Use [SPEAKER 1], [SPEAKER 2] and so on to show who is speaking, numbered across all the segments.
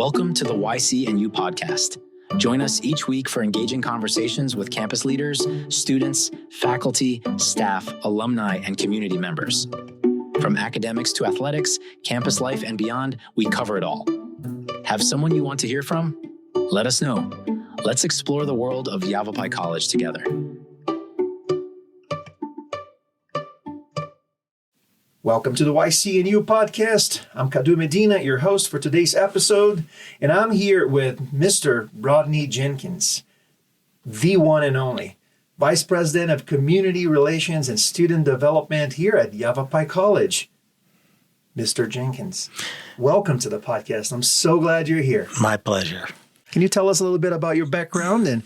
[SPEAKER 1] Welcome to the YCNU podcast. Join us each week for engaging conversations with campus leaders, students, faculty, staff, alumni, and community members. From academics to athletics, campus life, and beyond, we cover it all. Have someone you want to hear from? Let us know. Let's explore the world of Yavapai College together.
[SPEAKER 2] Welcome to the YCNU podcast. I'm Cadu Medina, your host for today's episode, and I'm here with Mr. Rodney Jenkins, the one and only Vice President of Community Relations and Student Development here at Yavapai College. Mr. Jenkins, welcome to the podcast. I'm so glad you're here.
[SPEAKER 3] My pleasure.
[SPEAKER 2] Can you tell us a little bit about your background and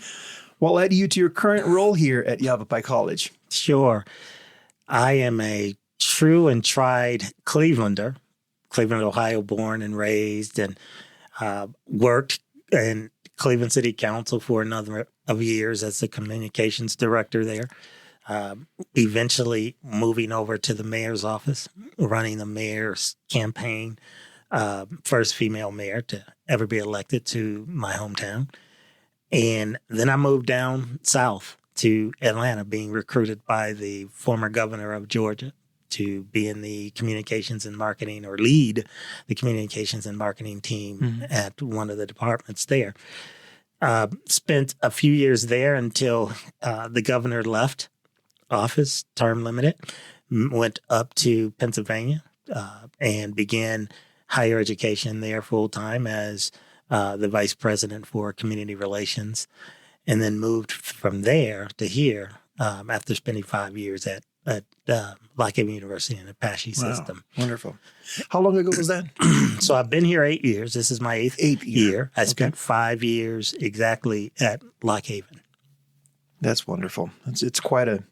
[SPEAKER 2] what led you to your current role here at Yavapai College?
[SPEAKER 3] Sure. I am a true and tried Clevelander, Cleveland, Ohio, born and raised, and worked in Cleveland City Council for a number of years as the communications director there. Eventually moving over to the mayor's office, running the mayor's campaign, first female mayor to ever be elected to my hometown. And then I moved down south to Atlanta, being recruited by the former governor of Georgia to be in the communications and marketing, or lead the communications and marketing team at one of the departments there. Spent a few years there until the governor left office, term limited, went up to Pennsylvania and began higher education there full time as the vice president for community relations, and then moved from there to here after spending 5 years at Lock Haven University in the Apache system.
[SPEAKER 2] Wonderful. How long ago was that?
[SPEAKER 3] So I've been here 8 years. This is my eighth year. I spent 5 years exactly at Lock Haven.
[SPEAKER 2] That's wonderful. It's quite a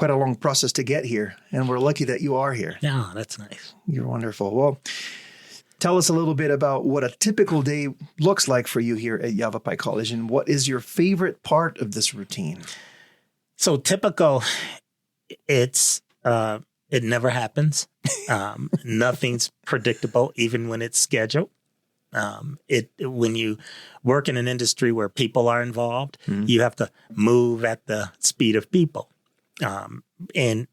[SPEAKER 2] long process to get here, and we're lucky that you are here.
[SPEAKER 3] Yeah, that's nice.
[SPEAKER 2] You're wonderful. Well, tell us a little bit about what a typical day looks like for you here at Yavapai College, and what is your favorite part of this routine?
[SPEAKER 3] So typical, it never happens. Nothing's predictable, even when it's scheduled. When you work in an industry where people are involved, you have to move at the speed of people, and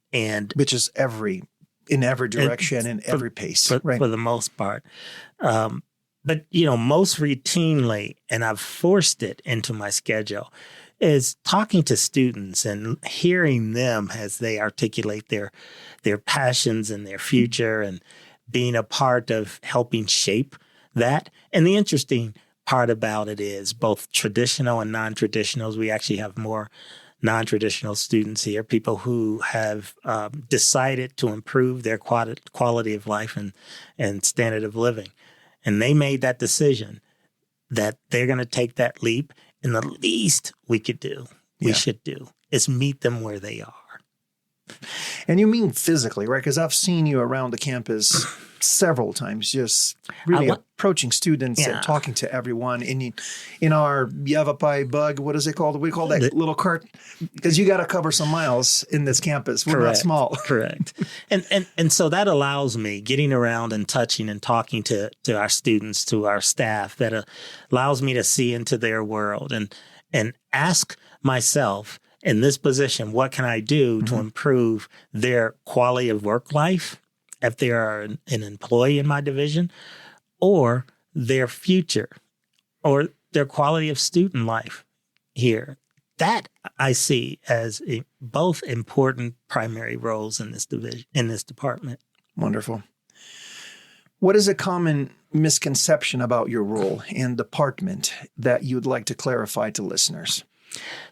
[SPEAKER 2] which is in every direction and every pace, right?
[SPEAKER 3] For the most part. But most routinely, and I've forced it into my schedule, is talking to students and hearing them as they articulate their passions and their future, and being a part of helping shape that. And the interesting part about it is both traditional and non-traditionals. We actually have more non-traditional students here, people who have decided to improve their quality of life and standard of living. And they made that decision that they're going to take that leap. And the least we should do, is meet them where they are.
[SPEAKER 2] And you mean physically, right? Because I've seen you around the campus several times, just really approaching students and talking to everyone. In our Yavapai bug, what is it called? We call that little cart, because you got to cover some miles in this campus. We're not small.
[SPEAKER 3] Correct. And so that allows me, getting around and touching and talking to our students, to our staff, that allows me to see into their world and ask myself, in this position, what can I do to improve their quality of work life, if they are an employee in my division, or their future, or their quality of student life here. That I see as both important primary roles in this division, in this department.
[SPEAKER 2] Wonderful. What is a common misconception about your role and department that you'd like to clarify to listeners?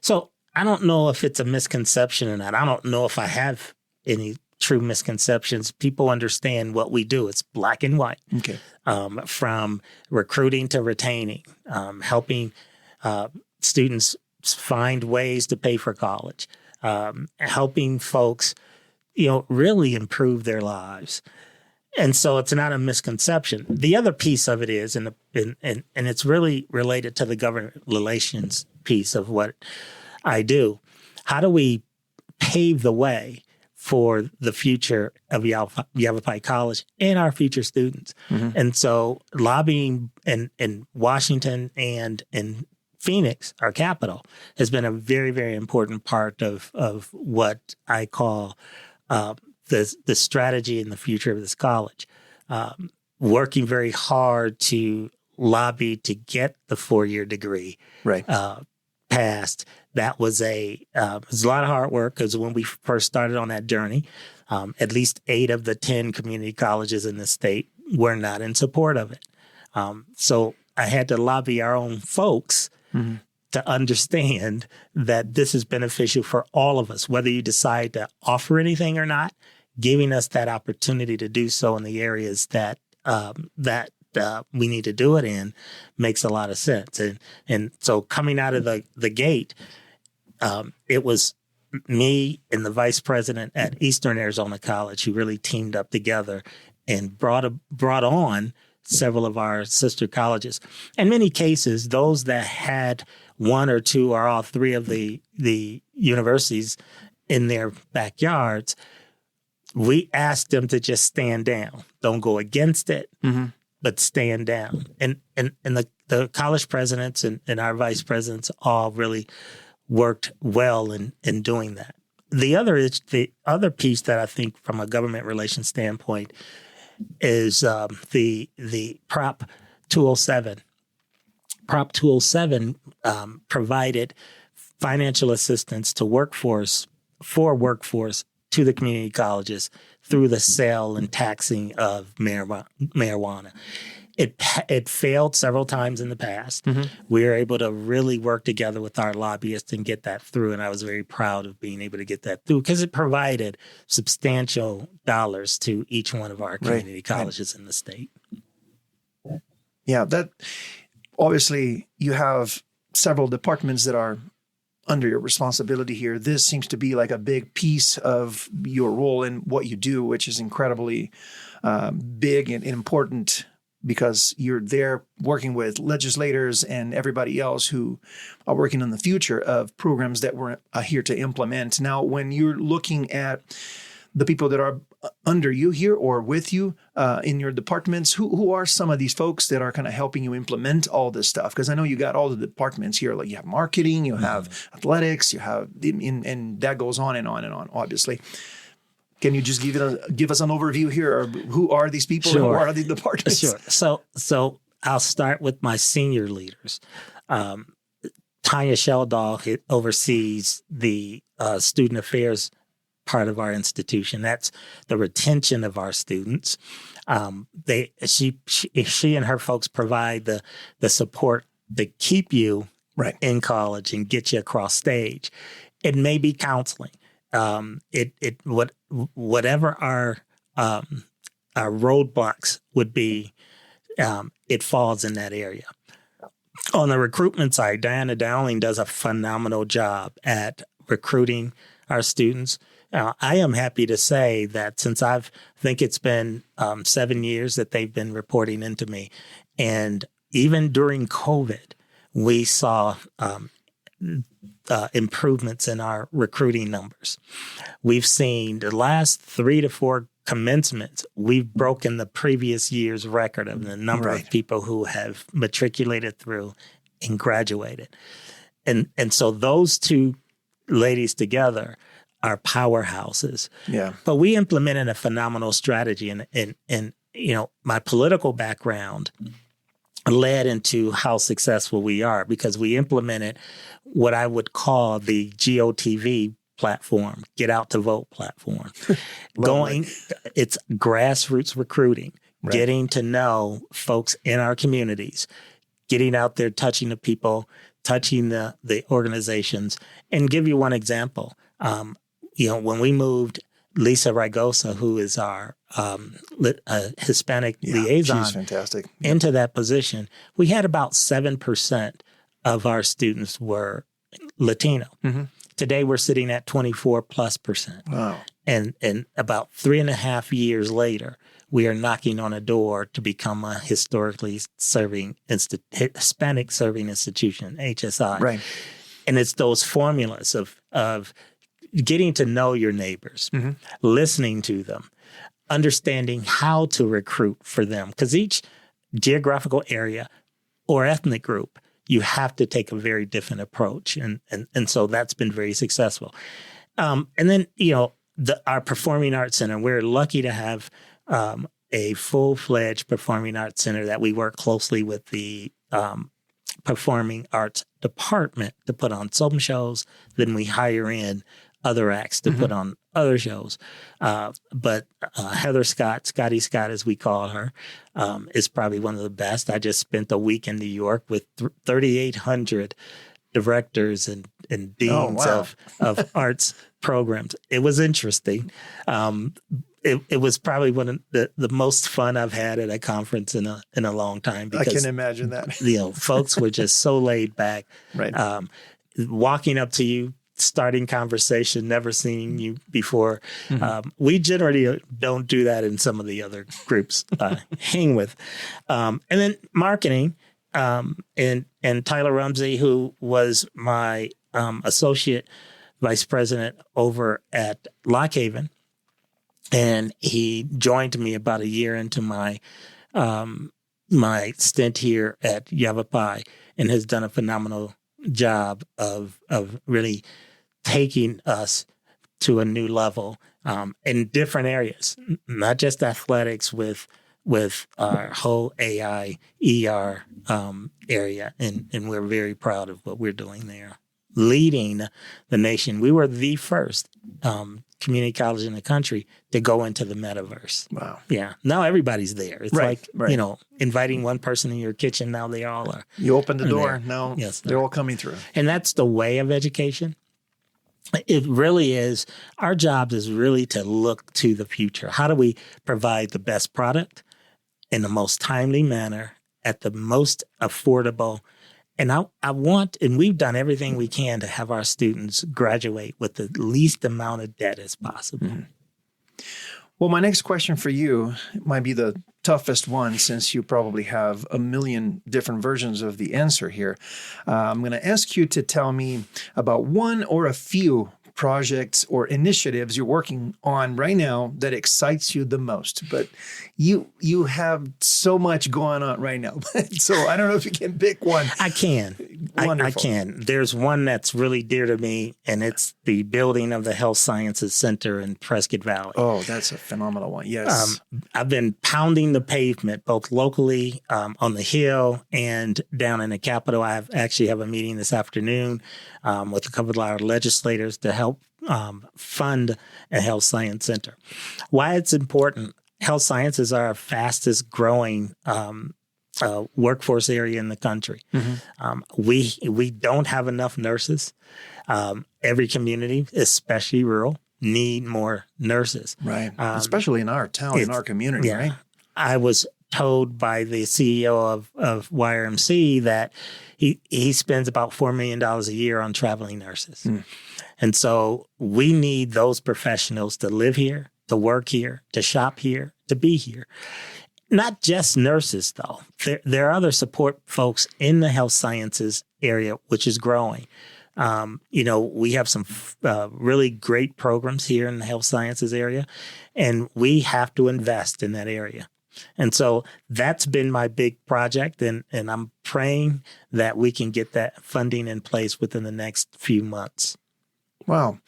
[SPEAKER 3] So I don't know if it's a misconception or not. I don't know if I have any true misconceptions. People understand what we do. It's black and white.
[SPEAKER 2] Okay.
[SPEAKER 3] From recruiting to retaining, helping students find ways to pay for college, helping folks, really improve their lives. And so it's not a misconception. The other piece of it is, and it's really related to the government relations piece of what I do. How do we pave the way for the future of Yavapai College and our future students. And so lobbying in Washington and in Phoenix, our capital, has been a very, very important part of what I call the strategy and the future of this college. Working very hard to lobby to get the 4-year degree passed. That was it was a lot of hard work, because when we first started on that journey, at least 8 of the 10 community colleges in the state were not in support of it. So I had to lobby our own folks to understand that this is beneficial for all of us, whether you decide to offer anything or not. Giving us that opportunity to do so in the areas that we need to do it in makes a lot of sense. And so coming out of the gate, it was me and the vice president at Eastern Arizona College who really teamed up together and brought on several of our sister colleges. In many cases, those that had 1 or 2 or all 3 of the universities in their backyards, we asked them to just stand down. Don't go against it, but stand down. And the college presidents and our vice presidents all really worked well in doing that. The other piece that I think from a government relations standpoint is the Prop 207. Prop 207 provided financial assistance to workforce to the community colleges through the sale and taxing of marijuana. It failed several times in the past. We were able to really work together with our lobbyists and get that through. And I was very proud of being able to get that through, because it provided substantial dollars to each one of our community colleges in the state.
[SPEAKER 2] Yeah, that obviously you have several departments that are under your responsibility here. This seems to be like a big piece of your role in what you do, which is incredibly big and important, because you're there working with legislators and everybody else who are working on the future of programs that we're here to implement. Now, when you're looking at the people that are under you here or with you in your departments, who are some of these folks that are kind of helping you implement all this stuff? Because I know you got all the departments here, like you have marketing, you have athletics, you have, and that goes on and on and on, obviously. Can you just give us an overview here of who are these people? Sure. And who are these departments?
[SPEAKER 3] Sure. So I'll start with my senior leaders. Tanya Sheldall oversees the student affairs part of our institution. That's the retention of our students. She and her folks provide the support to keep you in college and get you across stage. It may be counseling. Whatever our roadblocks would be, it falls in that area. On the recruitment side, Diana Dowling does a phenomenal job at recruiting our students. I am happy to say that since I think it's been 7 years that they've been reporting into me, and even during COVID, we saw improvements in our recruiting numbers. We've seen the last 3 to 4 commencements, we've broken the previous year's record of the number of people who have matriculated through and graduated. And so those two ladies together are powerhouses. Yeah. But we implemented a phenomenal strategy, and my political background led into how successful we are, because we implemented what I would call the GOTV platform, Get Out to Vote platform. It's grassroots recruiting, getting to know folks in our communities, getting out there, touching the people, touching the organizations. And give you one example. When we moved Lisa Rigosa, who is our Hispanic liaison,
[SPEAKER 2] she's fantastic.
[SPEAKER 3] Into that position, we had about 7% of our students were Latino. Mm-hmm. Today, we're sitting at 24+%. Wow. And about 3.5 years later, we are knocking on a door to become a historically serving Hispanic serving institution, HSI. Right. And it's those formulas of getting to know your neighbors, listening to them, understanding how to recruit for them. Because each geographical area or ethnic group, you have to take a very different approach. And so that's been very successful. And then, our Performing Arts Center, we're lucky to have a full-fledged Performing Arts Center that we work closely with the Performing Arts Department to put on some shows. Then we hire in other acts to put on other shows. But Heather Scott, Scotty Scott, as we call her, is probably one of the best. I just spent a week in New York with 3,800 directors and deans of arts programs. It was interesting. It was probably one of the most fun I've had at a conference in a long time. Because,
[SPEAKER 2] I can imagine that.
[SPEAKER 3] Folks were just so laid back,
[SPEAKER 2] right?
[SPEAKER 3] Walking up to you, starting conversation, never seen you before. We generally don't do that in some of the other groups I hang with. And then marketing, and Tyler Rumsey, who was my associate vice president over at Lock Haven. And he joined me about a year into my my stint here at Yavapai, and has done a phenomenal job of really taking us to a new level in different areas, not just athletics, with our whole AI ER area, and we're very proud of what we're doing there, leading the nation. We were the first community college in the country to go into the metaverse.
[SPEAKER 2] Wow.
[SPEAKER 3] Yeah. Now everybody's there. It's inviting one person in your kitchen. Now they all are.
[SPEAKER 2] You open the door.
[SPEAKER 3] There.
[SPEAKER 2] Now
[SPEAKER 3] Yes,
[SPEAKER 2] they're all coming through.
[SPEAKER 3] And that's the way of education. It really is. Our job is really to look to the future. How do we provide the best product in the most timely manner at the most affordable? And I want, and we've done everything we can to have our students graduate with the least amount of debt as possible.
[SPEAKER 2] Well, my next question for you might be the toughest one, since you probably have a million different versions of the answer here. I'm going to ask you to tell me about one or a few projects or initiatives you're working on right now that excites you the most. But you have so much going on right now. So I don't know if you can pick one.
[SPEAKER 3] I can. I can. There's one that's really dear to me, and it's the building of the Health Sciences Center in Prescott Valley.
[SPEAKER 2] Oh, that's a phenomenal one. Yes.
[SPEAKER 3] I've been pounding the pavement, both locally on the Hill and down in the Capitol. I actually have a meeting this afternoon with a couple of our legislators to help fund a health science center. Why it's important: health sciences are our fastest growing workforce area in the country. We don't have enough nurses. Every community, especially rural, need more nurses.
[SPEAKER 2] Right. Especially in our town, in our community, right?
[SPEAKER 3] I was told by the CEO of YRMC that he spends about $4 million a year on traveling nurses. And so we need those professionals to live here, to work here, to shop here, to be here. Not just nurses, though. There are other support folks in the health sciences area, which is growing. We have some really great programs here in the health sciences area, and we have to invest in that area. And so that's been my big project, and I'm praying that we can get that funding in place within the next few months.
[SPEAKER 2] Wow.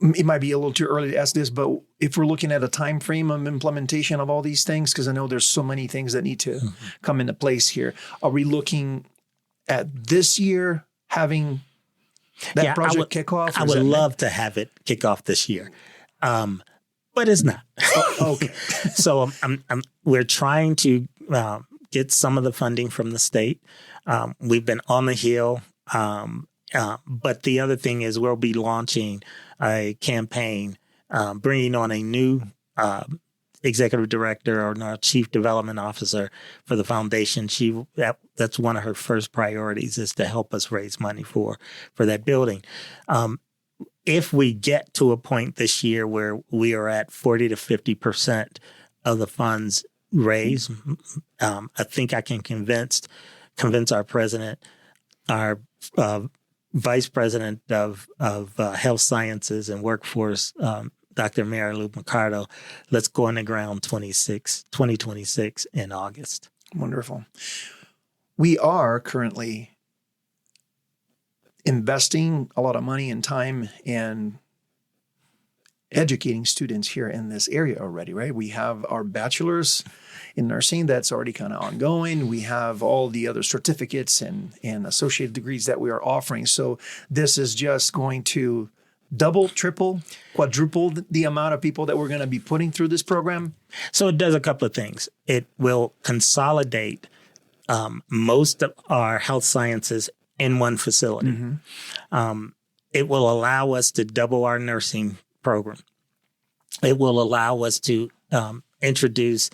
[SPEAKER 2] It might be a little too early to ask this, but if we're looking at a time frame of implementation of all these things, because I know there's so many things that need to come into place here, are we looking at this year having that project kick off?
[SPEAKER 3] I would love to have it kick off this year, but it's not.
[SPEAKER 2] Okay.
[SPEAKER 3] So we're trying to get some of the funding from the state. We've been on the Hill. But the other thing is we'll be launching a campaign, bringing on a new executive director or our chief development officer for the foundation. That's one of her first priorities, is to help us raise money for that building. If we get to a point this year where we are at 40 to 50% of the funds raised, I think I can convince our president, our Vice President of Health Sciences and Workforce, Dr. Mary Lou Mercado. Let's go on the ground 2026 in August.
[SPEAKER 2] Wonderful. We are currently investing a lot of money and time and educating students here in this area already, right? We have our bachelor's in nursing that's already kind of ongoing. We have all the other certificates and associated degrees that we are offering. So this is just going to double, triple, quadruple the amount of people that we're going to be putting through this program.
[SPEAKER 3] So it does a couple of things. It will consolidate most of our health sciences in one facility. Mm-hmm. It will allow us to double our nursing program. It will allow us to introduce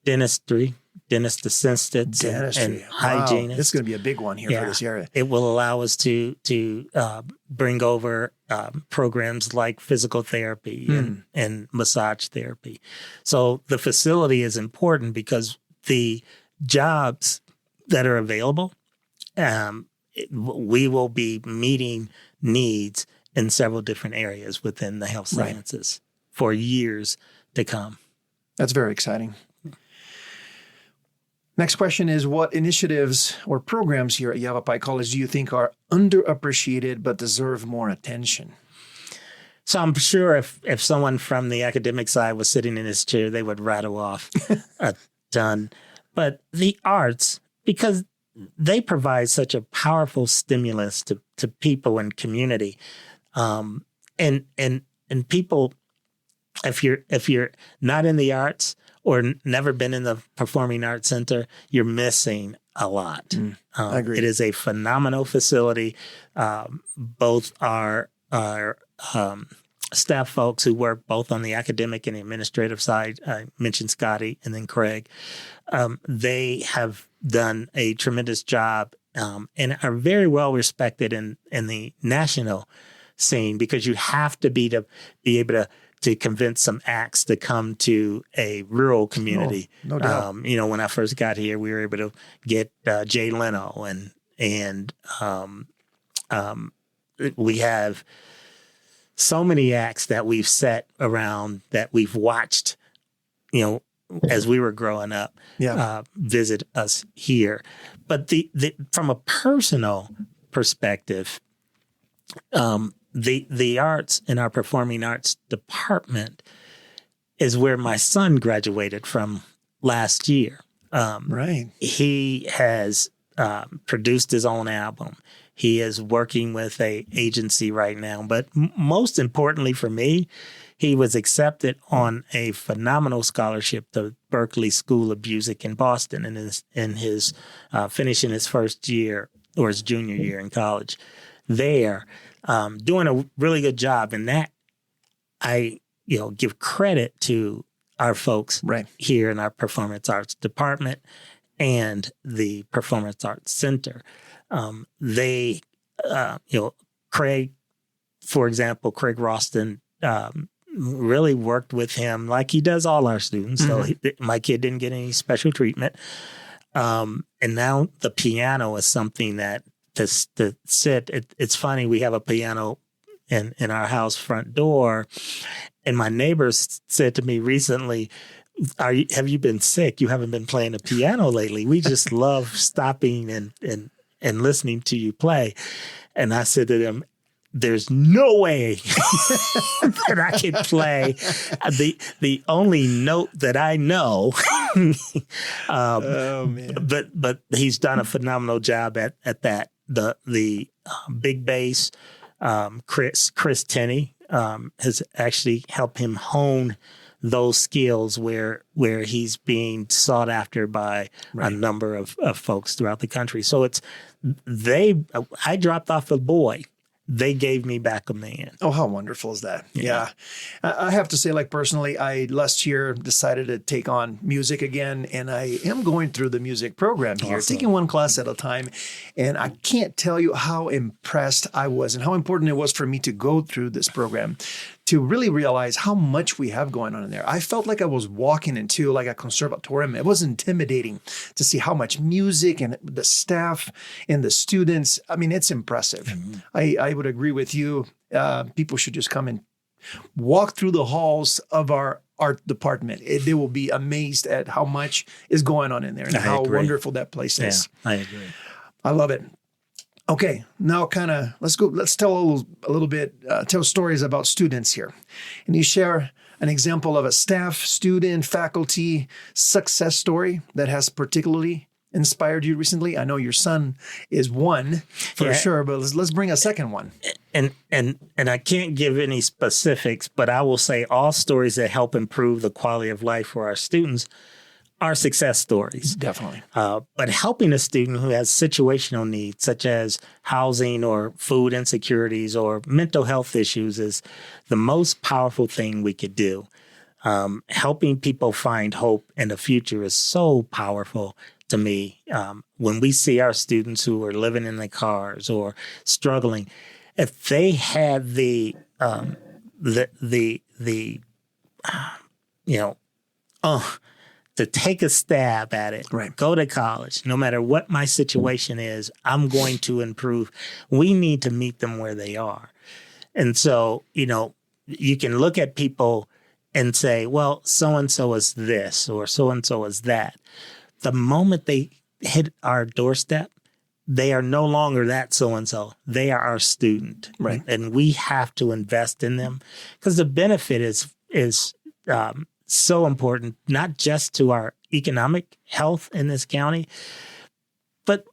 [SPEAKER 3] dentistry, dentist assistants, and hygienists.
[SPEAKER 2] This is going to be a big one here for this area.
[SPEAKER 3] It will allow us to bring over programs like physical therapy and massage therapy. So the facility is important because the jobs that are available, we will be meeting needs in several different areas within the health sciences for years to come.
[SPEAKER 2] That's very exciting. Next question is, what initiatives or programs here at Yavapai College do you think are underappreciated but deserve more attention?
[SPEAKER 3] So I'm sure if someone from the academic side was sitting in this chair, they would rattle off a ton. But the arts, because they provide such a powerful stimulus to people and community. And people, if you're not in the arts or never been in the Performing Arts Center, you're missing a lot.
[SPEAKER 2] I agree.
[SPEAKER 3] It is a phenomenal facility. Both our staff folks who work both on the academic and the administrative side, I mentioned Scotty and then Craig, they have done a tremendous job and are very well respected in the national scene, because you have to be able to convince some acts to come to a rural community.
[SPEAKER 2] No doubt.
[SPEAKER 3] When I first got here, we were able to get Jay Leno and we have so many acts that we've set around that we've watched, as we were growing up, visit us here. But the from a personal perspective, the arts in our performing arts department is where my son graduated from last year. He has produced his own album. He is working with a agency right now. But most importantly for me, he was accepted on a phenomenal scholarship to Berklee School of Music in Boston, and in his finishing his first year or his junior year in college there, doing a really good job. And that I give credit to our folks here in our Performance Arts Department and the Performance Arts Center. Craig, for example, Craig Roston, really worked with him like he does all our students. So my kid didn't get any special treatment. And now the piano is something that to sit. It's funny. We have a piano in our house front door, and my neighbors said to me recently, have you been sick? You haven't been playing the piano lately. We just love stopping and listening to you play. And I said to them, there's no way that I can play the only note that I know.
[SPEAKER 2] Oh man!
[SPEAKER 3] But he's done a phenomenal job at that. The big bass, Chris Tenney has actually helped him hone those skills where he's being sought after by a number of folks throughout the country. So I dropped off a boy. They gave me back a man.
[SPEAKER 2] Oh, how wonderful is that? Yeah. I have to say, personally, I last year decided to take on music again, and I am going through the music program here, taking one class at a time. And I can't tell you how impressed I was and how important it was for me to go through this program, to really realize how much we have going on in there. I felt like I was walking into like a conservatorium. It was intimidating to see how much music and the staff and the students. I mean, it's impressive. Mm-hmm. I would agree with you. People should just come and walk through the halls of our art department. They will be amazed at how much is going on in there and how wonderful that place is.
[SPEAKER 3] I agree.
[SPEAKER 2] I love it. Okay, now let's tell a little bit, tell stories about students here. And you share an example of a staff, student, faculty success story that has particularly inspired you recently. I know your son is one for sure, but let's bring a second one.
[SPEAKER 3] And I can't give any specifics, but I will say all stories that help improve the quality of life for our students are success stories.
[SPEAKER 2] Definitely.
[SPEAKER 3] But helping a student who has situational needs, such as housing or food insecurities or mental health issues, is the most powerful thing we could do. Helping people find hope in the future is so powerful to me. When we see our students who are living in their cars or struggling, if they had to take a stab at it, go to college, no matter what my situation is, I'm going to improve. We need to meet them where they are. And so, you can look at people and say, well, so-and-so is this or so-and-so is that. The moment they hit our doorstep, they are no longer that so-and-so. They are our student.
[SPEAKER 2] Right.
[SPEAKER 3] And we have to invest in them because the benefit is so important, not just to our economic health in this county, but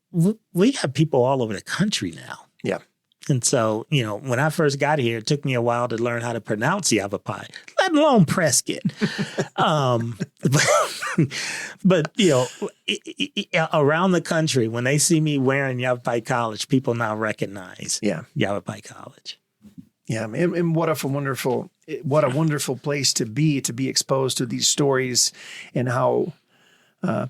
[SPEAKER 3] we have people all over the country now.
[SPEAKER 2] Yeah. And
[SPEAKER 3] so, when I first got here, it took me a while to learn how to pronounce Yavapai, let alone Prescott. But around the country, when they see me wearing Yavapai College, people now recognize Yavapai College.
[SPEAKER 2] Yeah, and what a wonderful place to be exposed to these stories and how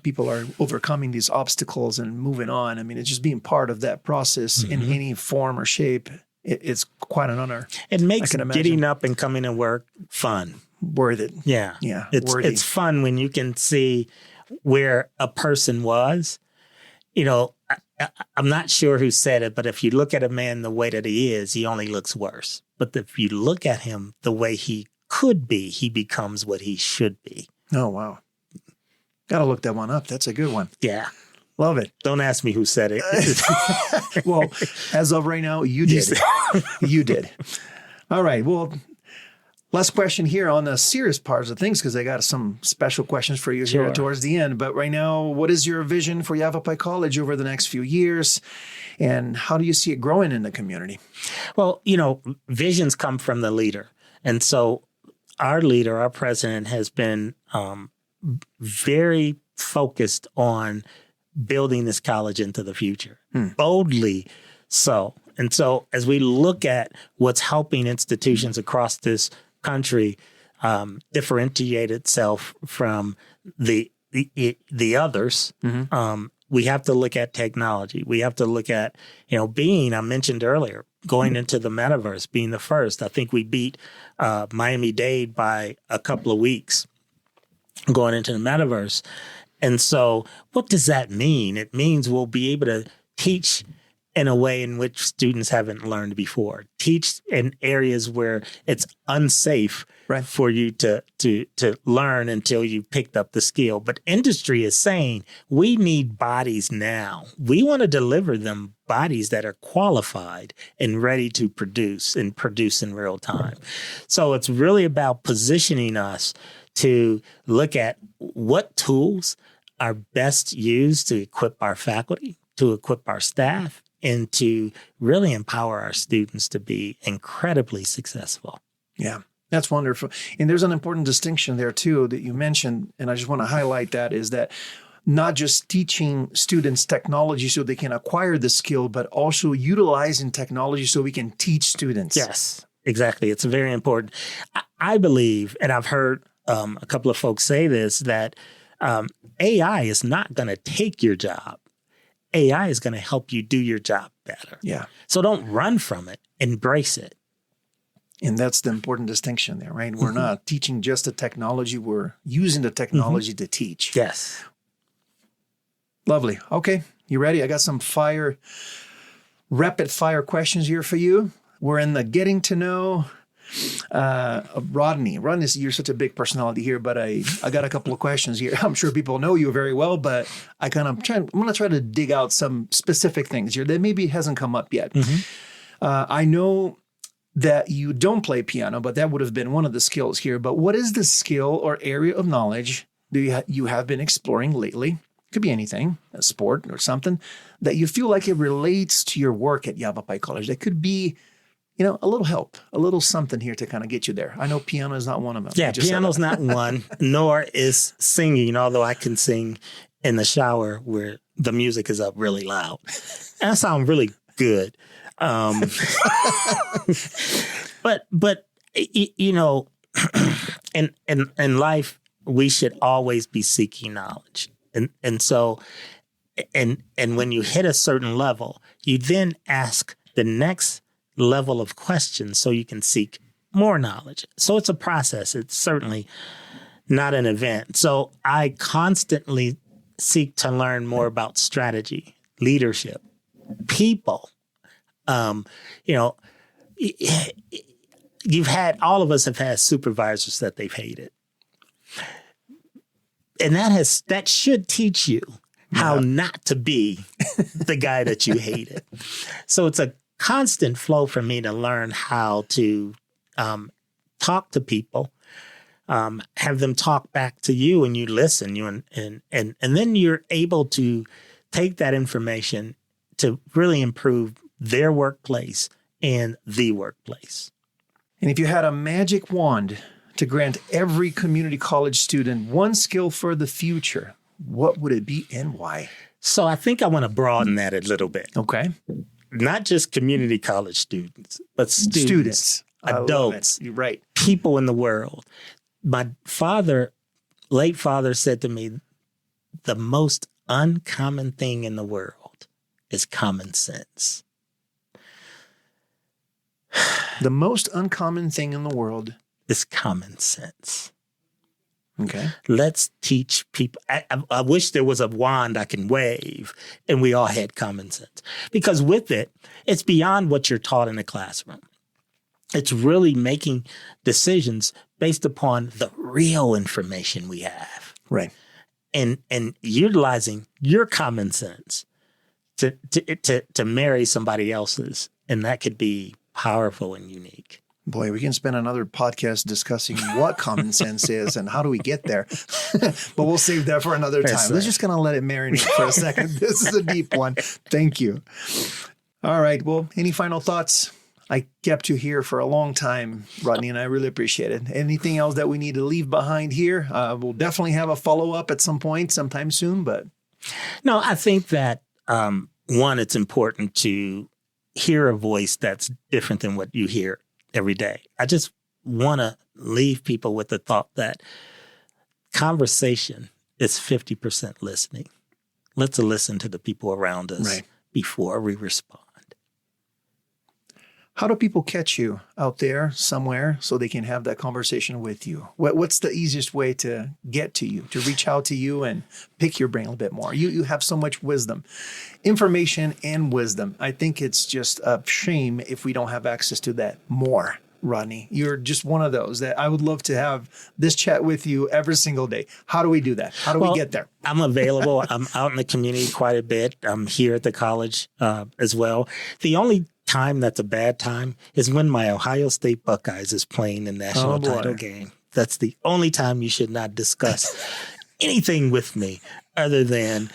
[SPEAKER 2] people are overcoming these obstacles and moving on. I mean, it's just being part of that process in any form or shape. It's quite an honor.
[SPEAKER 3] It makes getting up and coming to work fun.
[SPEAKER 2] Worth it.
[SPEAKER 3] Yeah.
[SPEAKER 2] Yeah.
[SPEAKER 3] It's fun when you can see where a person was. I'm not sure who said it, but if you look at a man the way that he is, he only looks worse. But if you look at him the way he could be, he becomes what he should be.
[SPEAKER 2] Oh, wow. Got to look that one up. That's a good one.
[SPEAKER 3] Yeah.
[SPEAKER 2] Love it.
[SPEAKER 3] Don't ask me who said it.
[SPEAKER 2] Well, as of right now, you did. You did. All right. Well, last question here on the serious parts of things, because I got some special questions for you here towards the end. But right now, what is your vision for Yavapai College over the next few years? And how do you see it growing in the community?
[SPEAKER 3] Well, visions come from the leader. And so our leader, our president, has been very focused on building this college into the future, boldly so. And so as we look at what's helping institutions across this country differentiate itself from the others, we have to look at technology. We have to look at, I mentioned earlier, going into the metaverse, being the first. I think we beat Miami-Dade by a couple of weeks going into the metaverse. And so what does that mean? It means we'll be able to teach in a way in which students haven't learned before. Teach in areas where it's unsafe for you to learn until you picked up the skill. But industry is saying we need bodies now. We want to deliver them bodies that are qualified and ready to produce in real time. So it's really about positioning us to look at what tools are best used to equip our faculty, to equip our staff, and to really empower our students to be incredibly successful.
[SPEAKER 2] Yeah, that's wonderful. And there's an important distinction there, too, that you mentioned, and I just want to highlight that, is that not just teaching students technology so they can acquire the skill, but also utilizing technology so we can teach students.
[SPEAKER 3] Yes, exactly. It's very important. I believe, and I've heard a couple of folks say this, that AI is not going to take your job. AI is going to help you do your job better.
[SPEAKER 2] Yeah.
[SPEAKER 3] So don't run from it. Embrace it.
[SPEAKER 2] And that's the important distinction there, right? We're not teaching just the technology. We're using the technology to teach.
[SPEAKER 3] Yes.
[SPEAKER 2] Lovely. Okay. You ready? I got some rapid fire questions here for you. We're in the getting to know Rodney. Rodney, you're such a big personality here, but I got a couple of questions here. I'm sure people know you very well, but I'm going to try to dig out some specific things here that maybe hasn't come up yet. I know that you don't play piano, but that would have been one of the skills here. But what is the skill or area of knowledge that you have been exploring lately? Could be anything, a sport or something, that you feel like it relates to your work at Yavapai College. That could be, a little help, a little something here to kind of get you there. I know piano is not one of them.
[SPEAKER 3] Yeah, piano's not one, nor is singing, although I can sing in the shower where the music is up really loud. And I sound really good. But in life, we should always be seeking knowledge. And so when you hit a certain level, you then ask the next level of questions so you can seek more knowledge. So it's a process. It's certainly not an event. So I constantly seek to learn more about strategy, leadership, people. All of us have had supervisors that they've hated. And that should teach you how not to be the guy that you hated. So it's a constant flow for me to learn how to talk to people, have them talk back to you, and you listen. And then you're able to take that information to really improve their workplace and the workplace.
[SPEAKER 2] And if you had a magic wand to grant every community college student one skill for the future, what would it be and why?
[SPEAKER 3] So I think I want to broaden that a little bit.
[SPEAKER 2] Okay.
[SPEAKER 3] Not just community college students, but students. Adults.
[SPEAKER 2] You're right.
[SPEAKER 3] People in the world. My late father said to me, the most uncommon thing in the world is common sense.
[SPEAKER 2] The most uncommon thing in the world
[SPEAKER 3] is common sense.
[SPEAKER 2] Okay.
[SPEAKER 3] Let's teach people. I wish there was a wand I can wave and we all had common sense. Because with it, it's beyond what you're taught in a classroom. It's really making decisions based upon the real information we have.
[SPEAKER 2] Right.
[SPEAKER 3] And utilizing your common sense to marry somebody else's. And that could be powerful and unique.
[SPEAKER 2] Boy, we can spend another podcast discussing what common sense is and how do we get there. But we'll save that for another time. Let's just kind of let it marinate for a second. This is a deep one. Thank you. All right. Well, any final thoughts? I kept you here for a long time, Rodney, and I really appreciate it. Anything else that we need to leave behind here? We'll definitely have a follow-up at some point, sometime soon. But
[SPEAKER 3] no, I think that, one, it's important to hear a voice that's different than what you hear every day. I just want to leave people with the thought that conversation is 50% listening. Let's listen to the people around us before we respond.
[SPEAKER 2] How do people catch you out there somewhere so they can have that conversation with you? What's the easiest way to get to you, to reach out to you and pick your brain a little bit more? You have so much wisdom, information and wisdom. I think it's just a shame if we don't have access to that more, Rodney. You're just one of those that I would love to have this chat with you every single day. How do we do that? How do we get there?
[SPEAKER 3] I'm available. I'm out in the community quite a bit. I'm here at the college as well. The only time that's a bad time is when my Ohio State Buckeyes is playing the national title game. That's the only time you should not discuss anything with me other than,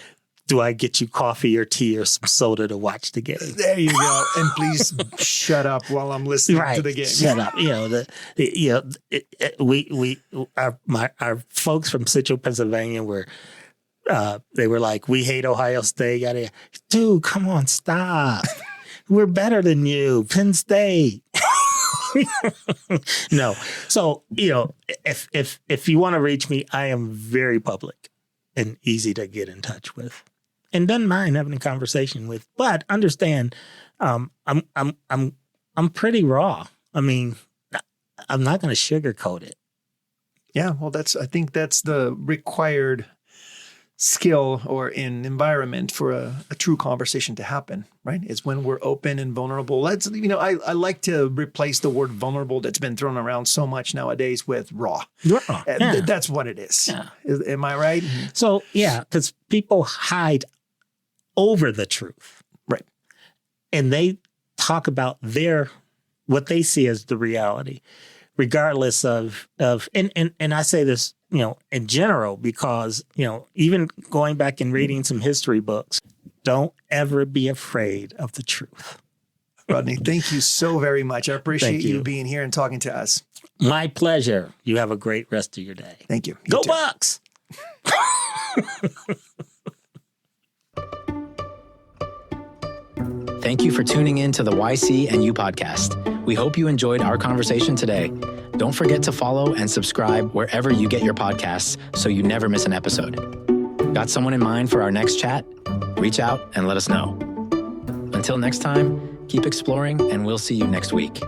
[SPEAKER 3] do I get you coffee or tea or some soda to watch the game?
[SPEAKER 2] There you go. And please shut up while I'm listening to the game.
[SPEAKER 3] Shut up. Our folks from Central Pennsylvania were, they were like, we hate Ohio State. Dude, come on, stop. We're better than you, Penn State. No. So, if you want to reach me, I am very public and easy to get in touch with, and doesn't mind having a conversation with. But understand, I'm pretty raw. I mean, I'm not going to sugarcoat it.
[SPEAKER 2] Yeah, well, I think that's the required skill or an environment for a true conversation to happen, right? It's when we're open and vulnerable. I like to replace the word vulnerable that's been thrown around so much nowadays with raw.
[SPEAKER 3] Raw. Yeah.
[SPEAKER 2] That's what it is.
[SPEAKER 3] Yeah.
[SPEAKER 2] Am I right?
[SPEAKER 3] So, yeah, because people hide over the truth.
[SPEAKER 2] Right.
[SPEAKER 3] And they talk about what they see as the reality, regardless of and I say this, in general, because, even going back and reading some history books, don't ever be afraid of the truth.
[SPEAKER 2] Rodney, thank you so very much. I appreciate you being here and talking to us.
[SPEAKER 3] My pleasure. You have a great rest of your day.
[SPEAKER 2] Thank you.
[SPEAKER 3] Go Bucks!
[SPEAKER 1] Thank you for tuning in to the YCNU podcast. We hope you enjoyed our conversation today. Don't forget to follow and subscribe wherever you get your podcasts so you never miss an episode. Got someone in mind for our next chat? Reach out and let us know. Until next time, keep exploring, and we'll see you next week.